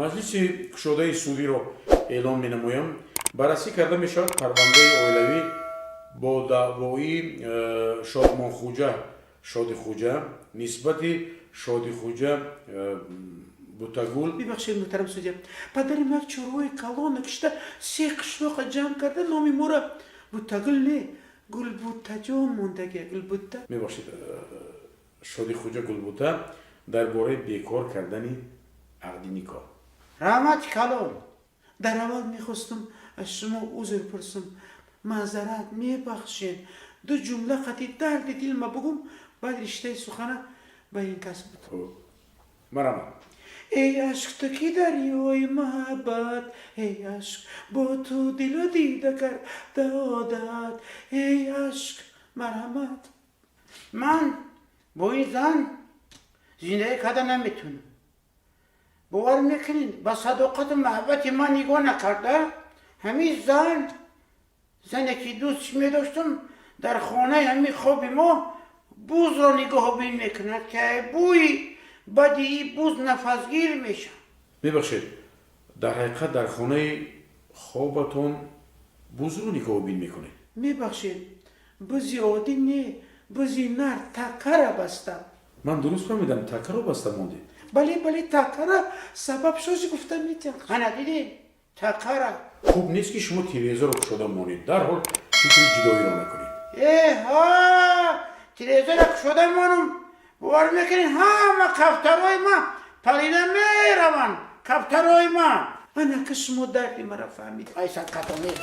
маҷлиси кушодаи судиро эълон менамоям. Баррасӣ карда мешавад парвандаи оилавӣ бо даъвои Шодмонхӯҷа Шодихӯҷа нисбати Шодихӯҷа Бутагул. бибахшед муҳтарам судя, падарим як чорвои калон кишида 3 қишлоқа ҷамъ карда номи моро Бутагул не Гулбуттаҷон мондаги Гулбутта. мебошед Шодихӯҷа Гулбутта дар бораи бекор кардани ақди никоҳ. раҳмати калон, дар аввал мехостам аз шумо узр пурсам, маъзарат мебахшед, ду ҷумла қатъи дарди дилма бугум, баъд риштаи сухана ба ин кас буд. Марамад. эй ашқ ту ки дарёи муҳаббат, эй ашқ бо ту дилу дида карда одат, эй ашқ марҳамат. ман бо ин зан зиндагӣ карда наметавонам. бовар мекунед ба садоқату муҳаббати ман нигоҳ накарда? ҳамин зане ки дӯстш медоштам дар хонаи ҳамин хоби мо бузро нигоҳубин мекунад ки бӯи бадии буз нафасгир мешавад. бибахшед дар ҳақиқат дар хонаи хобатон бузро никоҳубин мекунед? мебахшед бузи оддӣ не, бузи нар таккара бастам. ман дуруст фаҳмидам, такаро баста мондед? бале таккара сабабшози гуфта метиҳам. ана дидед таккара. хуб нест ки шумо тирезаро кушода монед, дарҳол фикри ҷидоиро накунед. эҳа тирезаро кушода монам, бовар мекунед ҳама кафтарои ман палида мераванд. кафтарои ман. ана ки шумо дарди маро фаҳмед. айсад қатомед.